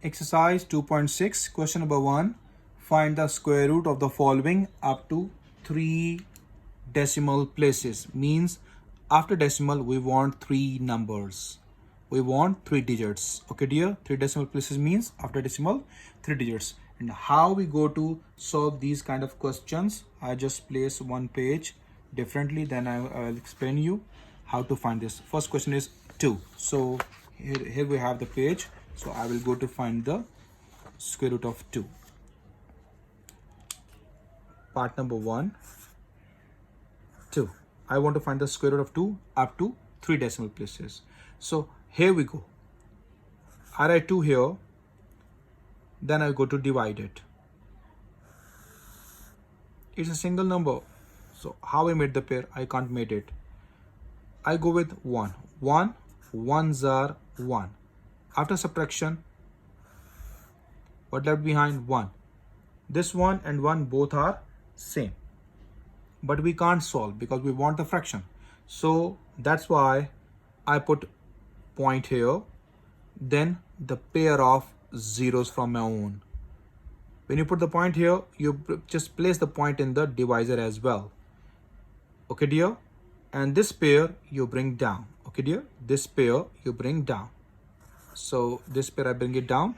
Exercise 2.6, question number 1. Find the square root of the following up to 3 decimal places. Means after decimal, we want 3 numbers. We want 3 digits. Okay, dear? 3 decimal places means after decimal, 3 digits. And how we go to solve these kind of questions, I just place one page differently, then I will explain you how to find this. First question is 2. So here we have the page. So I will go to find the square root of 2. Part number 1, 2. I want to find the square root of 2 up to 3 decimal places. So here we go. I write 2 here. Then I go to divide it. It's a single number. So how I made the pair? I can't make it. I go with 1. 1, 1s are 1. After subtraction, what left behind? 1. This 1 and 1 both are same. But we can't solve because we want the fraction. So that's why I put point here. Then the pair of zeros from my own. When you put the point here, you just place the point in the divisor as well. Okay, dear? And this pair you bring down. Okay, dear? This pair you bring down. So this pair I bring it down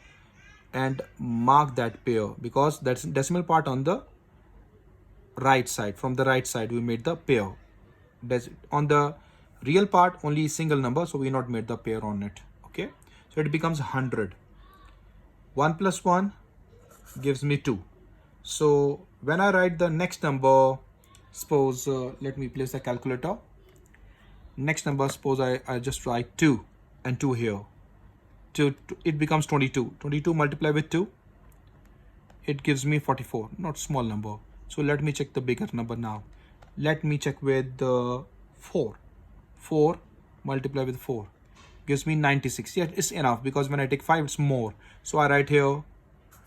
and mark that pair because that's decimal part on the right side. From the right side we made the pair. On the real part only single number, so we not made the pair on it. Okay, so it becomes 100. 1 plus 1 gives me 2. So when I write the next number, suppose let me place the calculator. Next number, suppose I just write 2 and 2 here. It becomes 22. 22 multiplied with 2, it gives me 44. Not small number. So let me check the bigger number now. Let me check with 4. 4 multiplied with 4 gives me 96. Yeah, it's enough because when I take 5, it's more. So I write here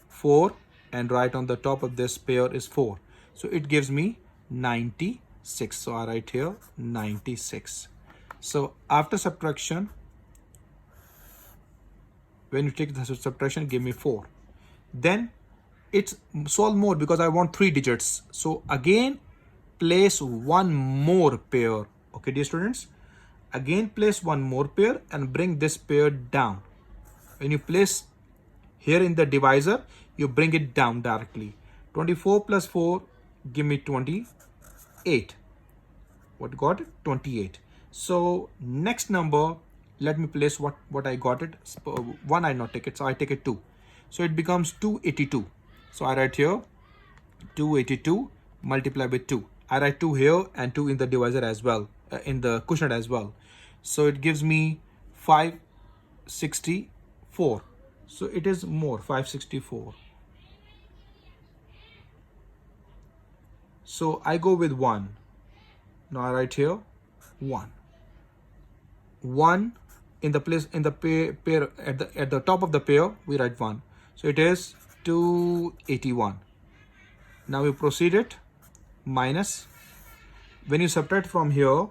4 and right on the top of this pair is 4. So it gives me 96. So I write here 96. So after subtraction, when you take the subtraction, give me 4. Then it's solve more because I want 3 digits. So again, place one more pair. Okay, dear students? Again, place one more pair and bring this pair down. When you place here in the divisor, you bring it down directly. 24 plus 4 give me 28. What got it? 28. So next number, let me place what I got it. 1 I not take it, so I take it 2. So it becomes 282. So I write here 282 multiplied with 2. I write 2 here and 2 in the divisor as well, in the quotient as well. So it gives me 564. So it is more, 564. So I go with 1. Now I write here 1. 1 in the place in the pair at the top of the pair we write 1. So it is 281. Now we proceed it minus. When you subtract from here,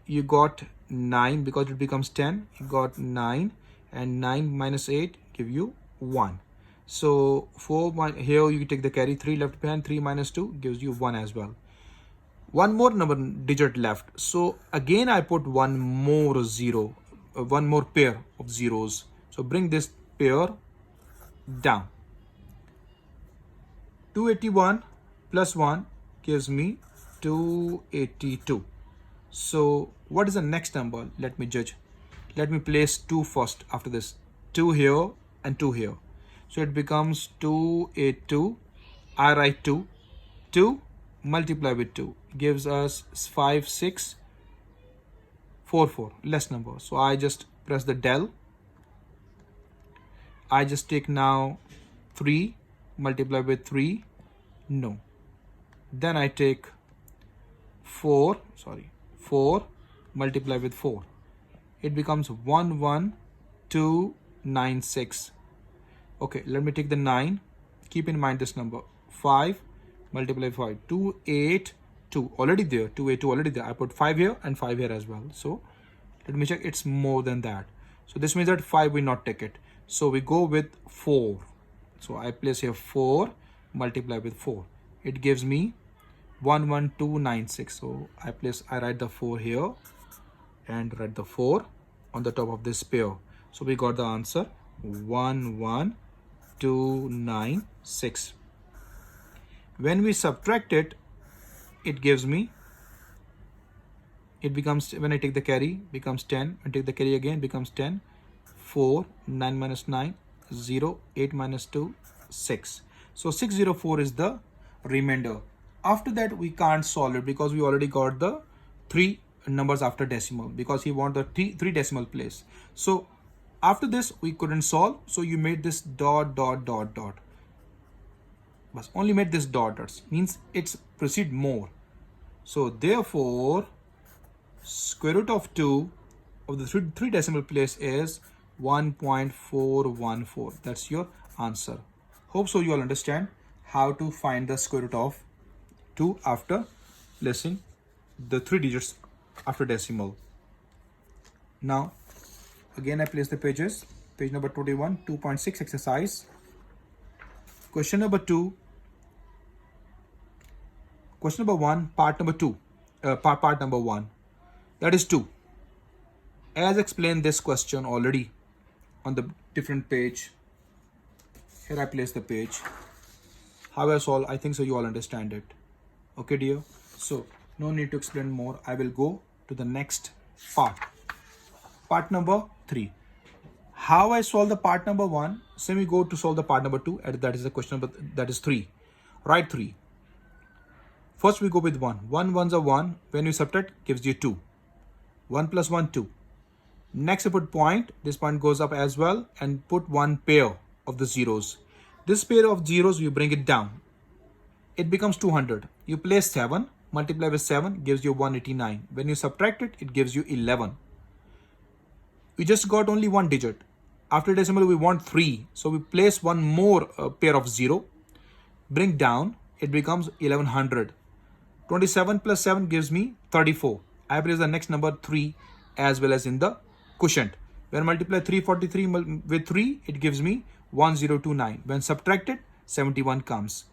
you got 9 because it becomes 10. You got 9 and 9 minus 8 give you 1. So 4 here you take the carry, 3 left behind, 3 minus 2 gives you 1 as well. One more number digit left. So again I put one more zero, one more pair of zeros. So bring this pair down. 281 plus 1 gives me 282. So what is the next number? Let me judge. Let me place 2 first after this. 2 here and 2 here. So it becomes 282. I write 2. 2 multiply with 2 gives us 5644. Less number. So I just press the del. I just take now 3 multiply with 3. No. Then I take 4 multiply with 4. It becomes 11296. Okay, let me take the 9. Keep in mind this number. 5 multiply 5. 282 already there. 282 already there. I put 5 here and 5 here as well. So let me check. It's more than that. So this means that 5 will not take it. So we go with 4. So I place here 4, multiply with 4. It gives me 11296. So I write the 4 here and write the 4 on the top of this pair. So we got the answer 11296. When we subtract it, it gives me, it becomes, when I take the carry, becomes 10. When I take the carry again, becomes 10. 4, 9 minus 9, 0, 8 minus 2, 6. So 604 is the remainder. After that, we can't solve it because we already got the 3 numbers after decimal, because he want the 3 decimal place. So after this, we couldn't solve. So you made this dot, dot, dot, dot. But only made this dot, dots. Means it's proceed more. So therefore, square root of 2 of the 3 decimal place is 1.414. That's your answer. Hope so you all understand how to find the square root of 2 after placing the 3 digits after decimal. Now, again I place the pages. Page number 21, 2.6 exercise. Question number 2. Question number 1, part number 2. Part number 1. That is 2. As explained this question already on the different page. Here I place the page. How I solve, I think so you all understand it. Okay dear. So no need to explain more. I will go to the next part. Part number 3. How I solve the part number 1. So we go to solve the part number 2. And that is the question number, that is 3. Write 3. First we go with 1. 1 ones are 1. When you subtract, gives you 2. 1 plus 1, 2. Next, I put point. This point goes up as well, and put one pair of the zeros. This pair of zeros, you bring it down. It becomes 200. You place 7, multiply with 7, gives you 189. When you subtract it, it gives you 11. We just got only one digit. After decimal, we want 3. So we place one more pair of 0. Bring down, it becomes 1100. 27 plus 7 gives me 34. I place the next number 3 as well as in the quotient. When multiply 343 with 3, it gives me 1029. When subtracted, 71 comes.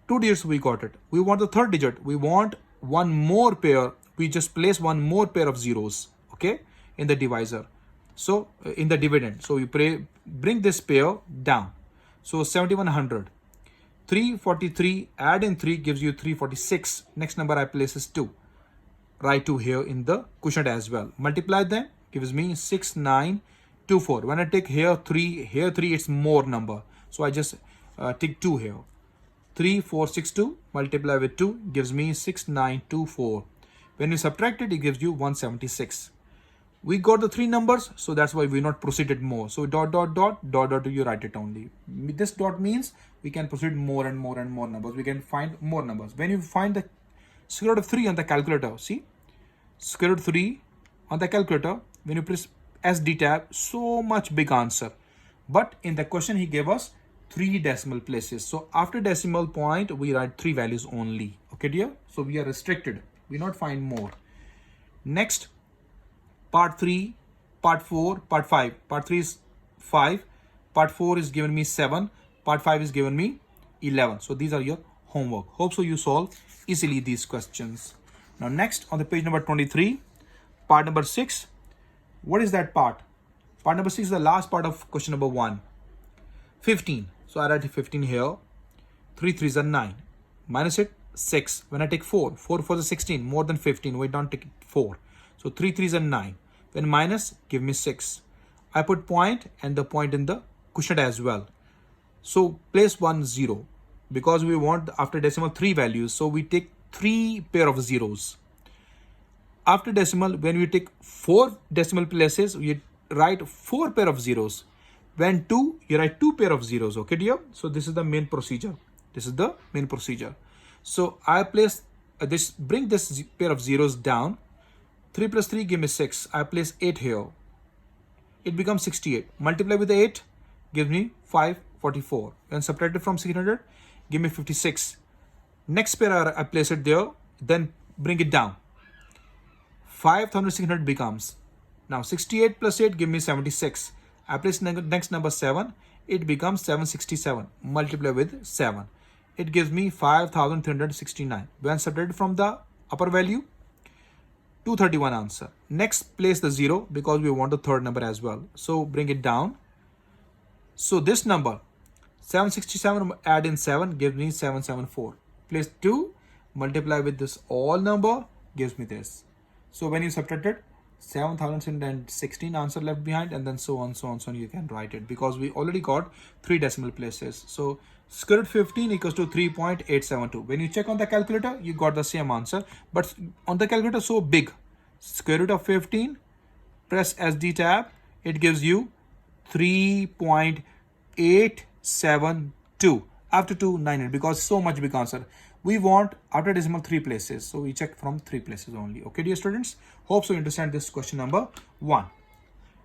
2 digits we got it. We want the third digit. We want one more pair. We just place one more pair of zeros, okay, in the divisor. So in the dividend. So you bring this pair down. So 7100. 343, add in 3 gives you 346. Next number I place is 2. Write 2 here in the quotient as well. Multiply them, gives me 6924. When I take here 3, it's more number. So I just take 2 here. 3462 multiply with 2 gives me 6924. When you subtract it, it gives you 176. We got the 3 numbers, so that's why we not proceeded more. So dot, dot, dot, dot, dot, you write it only. This dot means we can proceed more and more and more numbers. We can find more numbers. When you find the square root of 3 on the calculator, see, square root 3 on the calculator, when you press SD tab, so much big answer. But in the question, he gave us 3 decimal places. So after decimal point, we write 3 values only. Okay, dear? So we are restricted. We not find more. Next, part 3, part 4, part 5. Part 3 is 5. Part 4 is given me 7. Part 5 is given me 11. So these are your homework. Hope so you solve easily these questions. Now next on the page number 23, part number 6. What is that part? Part number 6 is the last part of question number 1. 15. So I write 15 here. 3 3s are 9. Minus it, 6. When I take 4, 4 4 is 16. More than 15. We don't take 4. So 3 3s are 9. When minus, give me 6. I put point and the point in the quotient as well. So place 1 0. Because we want after decimal 3 values. So we take 3 pair of zeros. After decimal, when we take 4 decimal places, we write 4 pair of zeros. When 2, you write 2 pair of zeros. Okay, dear? So this is the main procedure. This is the main procedure. So I place this, bring this pair of zeros down. 3 plus 3 give me 6. I place 8 here. It becomes 68. Multiply with 8, gives me 544. When subtracted from 600, give me 56. Next pair I place it there. Then bring it down. 5600 becomes. Now 68 plus 8 give me 76. I place next number 7. It becomes 767. Multiply with 7. It gives me 5369. When subtracted from the upper value, 231 answer. Next, place the 0 because we want the third number as well. So bring it down. So this number 767 add in 7 gives me 774. Place 2, multiply with this all number gives me this. So when you subtract it, 7016 answer left behind, and then so on, you can write it because we already got 3 decimal places. So square root 15 equals to 3.872. When you check on the calculator, you got the same answer, but on the calculator so big. Square root of 15, press SD tab, it gives you 3.872 after 298 because so much big answer. We want after decimal 3 places, so we check from 3 places only. Okay, dear students, hope so you understand this question number 1.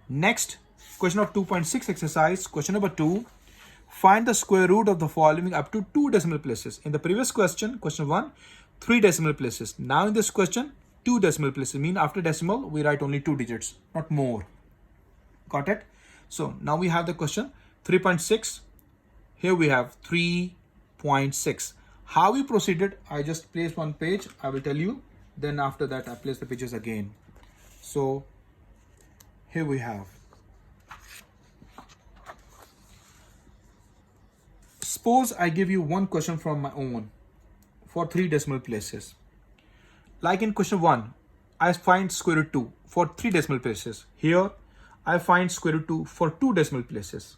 Next, question of 2.6 exercise, question number 2. Find the square root of the following up to 2 decimal places. In the previous question, question 1, 3 decimal places. Now in this question, 2 decimal places. Mean after decimal, we write only 2 digits, not more. Got it? So now we have the question 3.6. Here we have 3.6. How we proceeded, I just placed one page, I will tell you. Then after that, I place the pages again. So here we have. Suppose I give you one question from my own for 3 decimal places. Like in question 1, I find square root 2 for 3 decimal places. Here, I find square root 2 for 2 decimal places.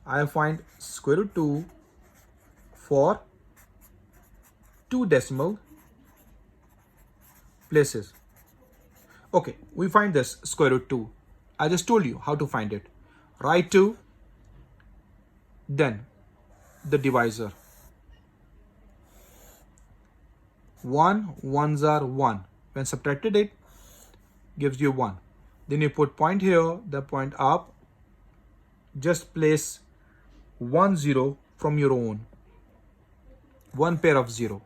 I find square root 2 for 2 decimal places. Okay, we find this square root 2. I just told you how to find it. Write 2, then the divisor. 1 ones are 1. When subtracted it gives you 1. Then you put point here, the point up. Just place 1 0 from your own. One pair of 0.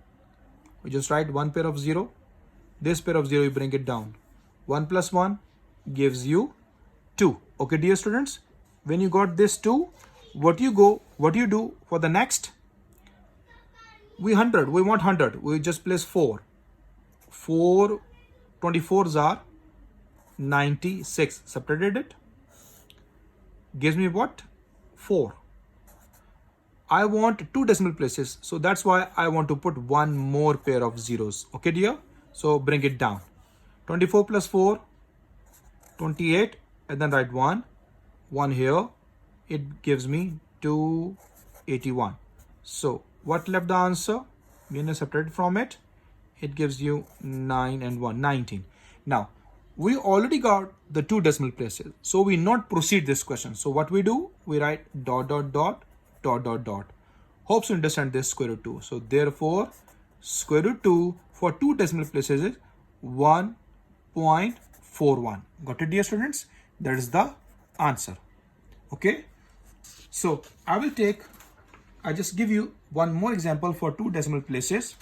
We just write one pair of 0. This pair of 0 you bring it down. 1 plus 1 gives you 2. Okay, dear students, when you got this 2, what you do for the next? We want 100. We just place 4. 4 24s are 96. Subtracted it. Gives me what? 4. I want 2 decimal places. So that's why I want to put one more pair of zeros. Okay, dear? So bring it down. 24 plus 4, 28. And then write 1. 1 here. It gives me 281. So what left the answer? When I subtract from it, it gives you 9 and 1, 19. Now, we already got the 2 decimal places. So we not proceed this question. So what we do? We write dot, dot, dot, dot, dot, dot. Hope you understand this square root 2. So therefore, square root 2 for 2 decimal places is 1.41. Got it, dear students? That is the answer. Okay. So I just give you one more example for 2 decimal places.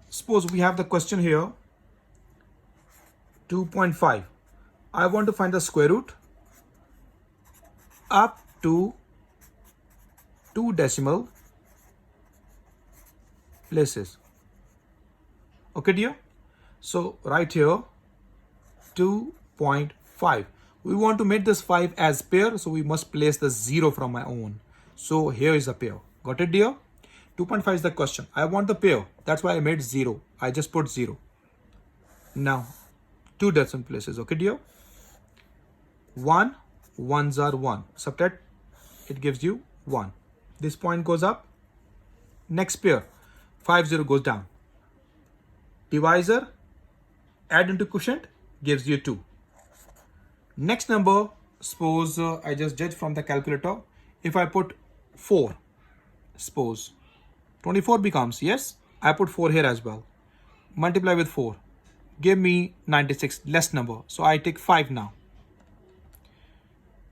Suppose we have the question here 2.5. I want to find the square root up to 2 decimal places. Okay, dear? So right here 2.5. We want to make this 5 as pair, so we must place the 0 from my own. So here is a pair. Got it, dear? 2.5 is the question. I want the pair. That's why I made 0. I just put 0. Now, 2 decimal places. Okay, dear? 1 ones are 1. Subtract. It gives you 1. This point goes up. Next pair. 5 0 goes down. Divisor. Add into quotient. Gives you 2. Next number, suppose I just judge from the calculator. If I put 4, suppose 24 becomes, yes, I put 4 here as well. Multiply with 4. Give me 96, less number. So I take 5 now.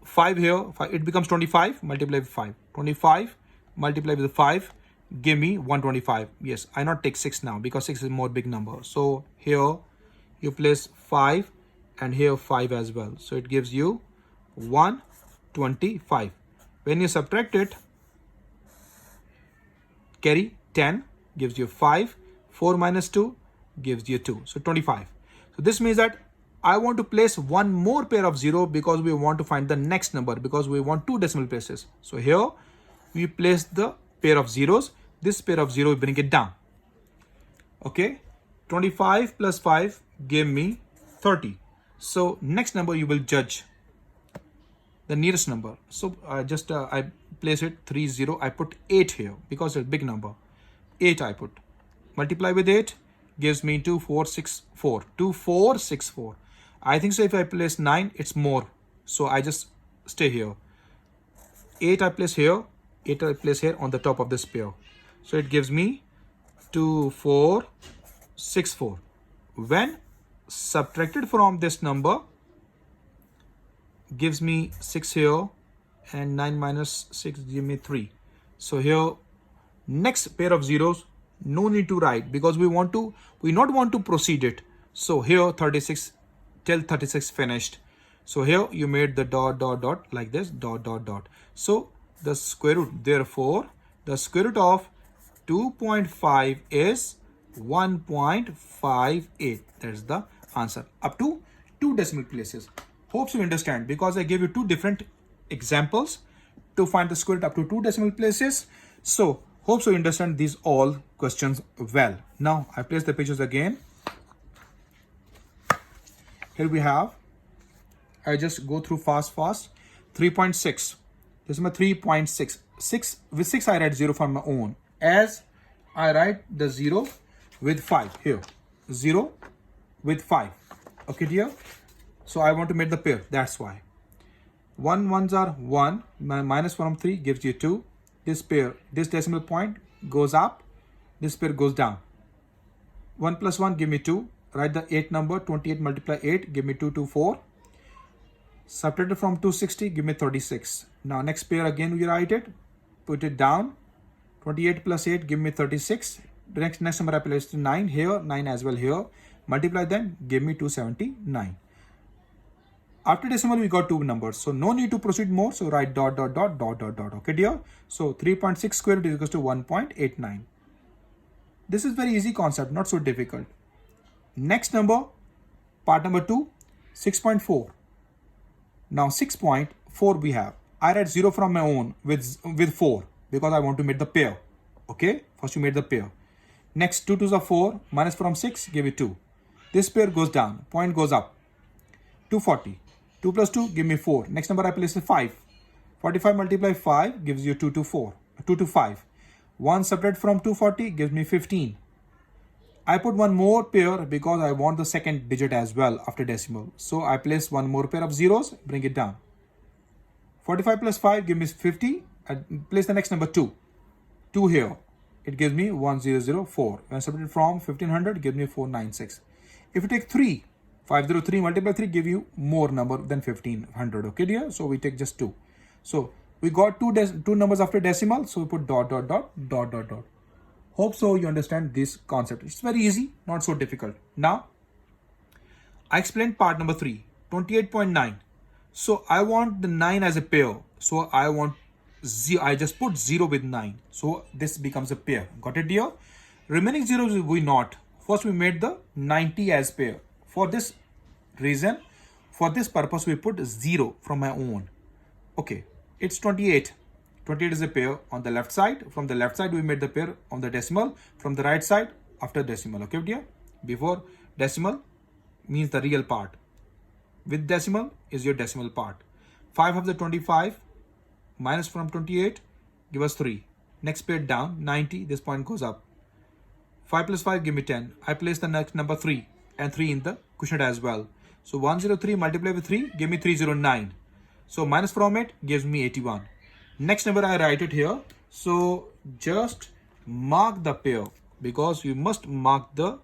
5 here, it becomes 25, multiply with 5. 25, multiply with 5, give me 125. Yes, I not take 6 now because 6 is more big number. So here you place 5, and here 5 as well. So it gives you 125. When you subtract it, carry 10 gives you 5. 4 minus 2 gives you 2. So 25. So this means that I want to place one more pair of 0 because we want to find the next number, because we want 2 decimal places. So here we place the pair of zeros. This pair of 0, we bring it down. Okay, 25 plus 5 gave me 30. So next number you will judge the nearest number. So I place it 3 0. I put 8 here because it's a big number. 8 I put. Multiply with 8 gives me 2464. 2464. I think so if I place 9, it's more. So I just stay here. 8 I place here. 8 I place here on the top of this pair. So it gives me 2464. When subtracted from this number, gives me 6 here, and 9 minus 6 give me 3. So here next pair of zeros, no need to write because we not want to proceed it. So here 36 till 36 finished. So here you made the dot dot dot like this, dot dot dot. So the square root, therefore the square root of 2.5 is 1.58. That's the answer, up to 2 decimal places. Hopes you understand, because I gave you 2 different examples to find the square root up to 2 decimal places. So hopes you understand these all questions well. Now I place the pages again. Here we have, I just go through fast. 3.6. This is my 3.6. 6 with 6 I write 0 from my own, as I write the 0 with 5 here. 0 with 5. Okay dear. So I want to make the pair, that's why. 1 ones are 1, minus 1 from 3 gives you 2. This pair, this decimal point goes up, this pair goes down. 1 plus 1 give me 2. Write the 8 number, 28 multiply 8 give me 224. Subtracted from 260 give me 36. Now next pair again we write it, put it down. 28 plus 8 give me 36. The next number I place 9 here, 9 as well here. Multiply them, give me 279. After decimal we got 2 numbers, so no need to proceed more. So write dot dot dot dot dot dot. Okay dear. So 3.6 square root is equals to 1.89. This is very easy concept, not so difficult. Next number, part number 2, 6.4. Now 6.4 we have. I write 0 from my own with 4 because I want to make the pair. Okay, first you made the pair. Next 2 2s are 4, minus from 6 give you 2. This pair goes down, point goes up. 240. 2 plus 2 give me 4. Next number I place is 5. 45 multiply 5 gives you 225. 1 subtract from 240 gives me 15. I put one more pair because I want the second digit as well after decimal. So I place one more pair of zeros, bring it down. 45 plus 5 give me 50. I place the next number 2. 2 here. It gives me 1004. When subtracted from 1500 gives me 496. If you take 3, 503 multiply 3 give you more number than 1500. Okay dear. So we take just 2. So we got two numbers after decimal. So we put dot dot dot dot dot dot. Hope so you understand this concept. It's very easy, not so difficult. Now I explained part number 3, 28.9. So I want the 9 as a pair. So I just put 0 with 9. So this becomes a pair. Got it dear? Remaining zeros we not. First we made the 90 as pair. For this reason, for this purpose we put 0 from my own. Okay, it's 28. 28 is a pair on the left side. From the left side we made the pair on the decimal. From the right side after decimal. Okay dear? Before decimal means the real part. With decimal is your decimal part. 5 of the 25 minus from 28 give us 3. Next pair down, 90, this point goes up. 5 plus 5 give me 10. I place the next number 3 and 3 in the quotient as well. So 103 multiply with 3 give me 309. So minus from it gives me 81. Next number I write it here. So just mark the pair because you must mark the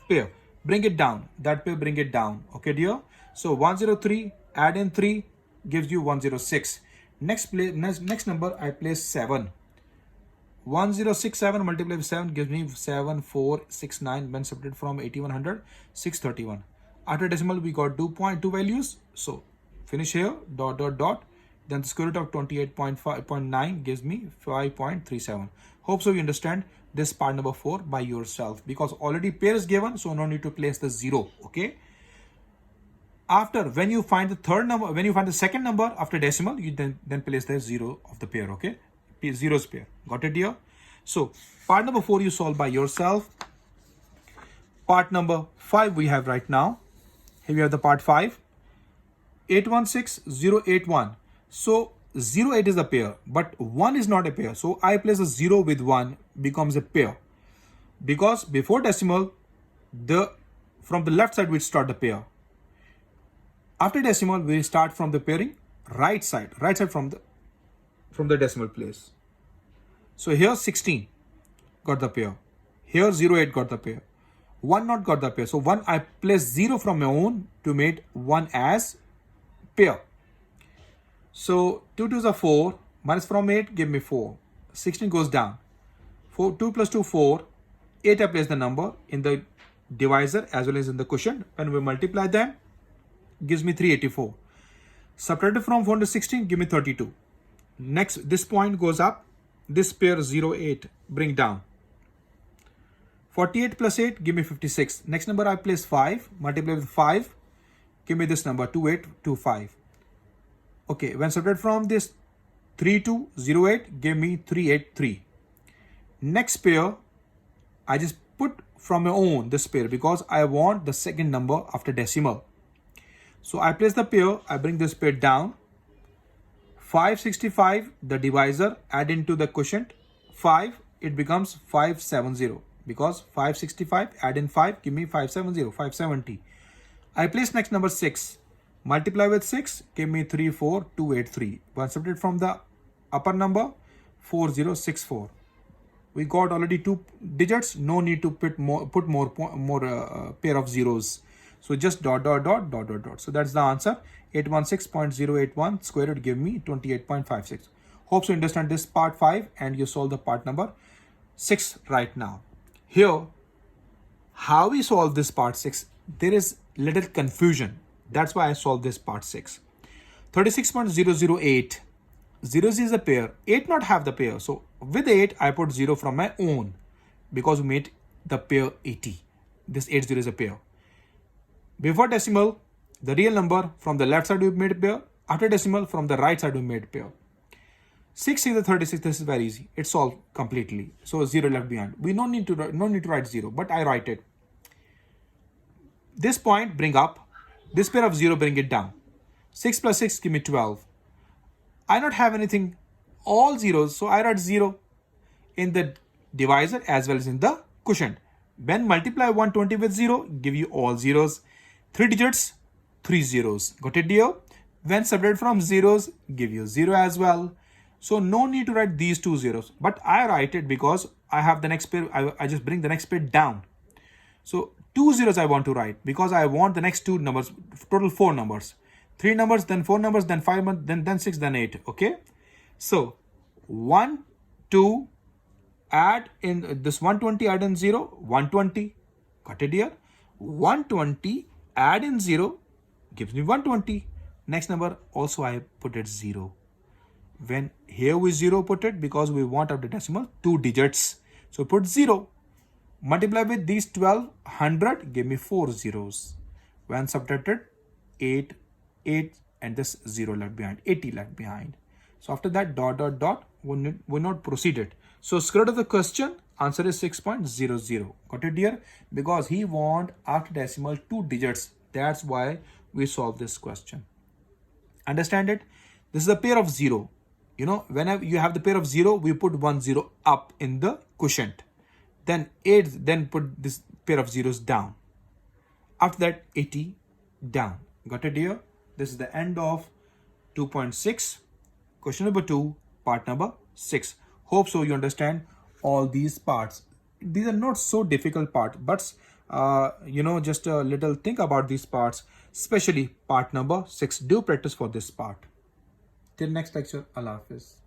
pair. Bring it down. That pair bring it down. Okay dear. So 103 add in 3 gives you 106. Next number I place 7. 1067 multiplied with 7 gives me 7469. When subtracted from 8100, 631. After decimal, we got 2 values. So finish here, dot, dot, dot. Then the square root of 28.5.9 gives me 5.37. Hope so you understand this part number 4 by yourself, because already pair is given, so no need to place the 0. Okay. After, when you find the third number, when you find the second number after decimal, you then place the 0 of the pair. Okay. Zero's pair. Got it here? So part number 4 you solve by yourself. Part number 5 we have right now. Here we have the part 5. 816081. So 08 is a pair, but 1 is not a pair. So I place a 0 with 1 becomes a pair. Because before decimal, from the left side we start the pair. After decimal, we start from the pairing right side from the decimal place. So here 16 got the pair. Here 08 got the pair. 1 not got the pair. So 1 I place 0 from my own to make 1 as pair. So 2 2s are 4. Minus from 8 give me 4. 16 goes down. 2 plus 2 4. 8 I place the number in the divisor as well as in the quotient. When we multiply them, gives me 384. Subtracted from 416 give me 32. Next, this point goes up. This pair 08 bring down. 48 plus 8 give me 56. Next number I place 5. Multiply with 5. Give me this number 2825. Okay, when subtracted from this 3208 give me 383. Next pair I just put from my own this pair because I want the second number after decimal. So I place the pair, I bring this pair down. 565, the divisor, add into the quotient 5, it becomes 570 because 565 add in 5 give me 570. I place next number 6, multiply with 6 give me 34283. When subtracted from the upper number 4064. We got already 2 digits, no need to put more pair of zeros. So just dot, dot, dot, dot, dot, dot. So that's the answer. 816.081 square root give me 28.56. Hope you understand this part 5 and you solve the part number 6 right now. Here, how we solve this part 6, there is little confusion. That's why I solved this part 6. 36.008. 0 is a pair. 8 not have the pair. So with 8, I put 0 from my own because we made the pair 80. This 80 is a pair. Before decimal, the real number from the left side we made a pair. After decimal, from the right side we made a pair. 6 is the 36. This is very easy. It's solved completely. So 0 left behind. We no need to write 0, but I write it. This point bring up. This pair of 0 bring it down. 6 plus 6 give me 12. I not have anything, all zeros, so I write 0 in the divisor as well as in the quotient. When multiply 120 with 0, give you all zeros. 3 digits, 3 zeros. Got it, dear? When subtracted from zeros, give you 0 as well. So no need to write these 2 zeros. But I write it because I have the next pair. I just bring the next pair down. So 2 zeros I want to write because I want the next 2 numbers, total 4 numbers. 3 numbers, then 4 numbers, then 5, then 6, then 8. Okay. So 1, 2, add in this 120, add in 0, 120. Got it here? 120, add in 0, gives me 120. Next number, also I put it 0. When here we 0 put it because we want after decimal 2 digits. So put 0. Multiply with these 1200, give me 4 zeros. When subtracted, 8, and this 0 left behind, 80 left behind. So after that, dot, dot, dot, we not proceeded. So square root of the question, answer is 6.00. Got it, dear? Because he want after decimal 2 digits. That's why we solve this question. Understand it? This is a pair of 0. You know, whenever you have the pair of 0, we put 1 0 up in the quotient. Then 8, then put this pair of zeros down. After that, 80 down. Got it, dear? This is the end of 2.6. Question number 2, part number 6. Hope so you understand all these parts. These are not so difficult parts, but just a little think about these parts, especially part number 6. Do practice for this part. Till next lecture, Allah Hafiz.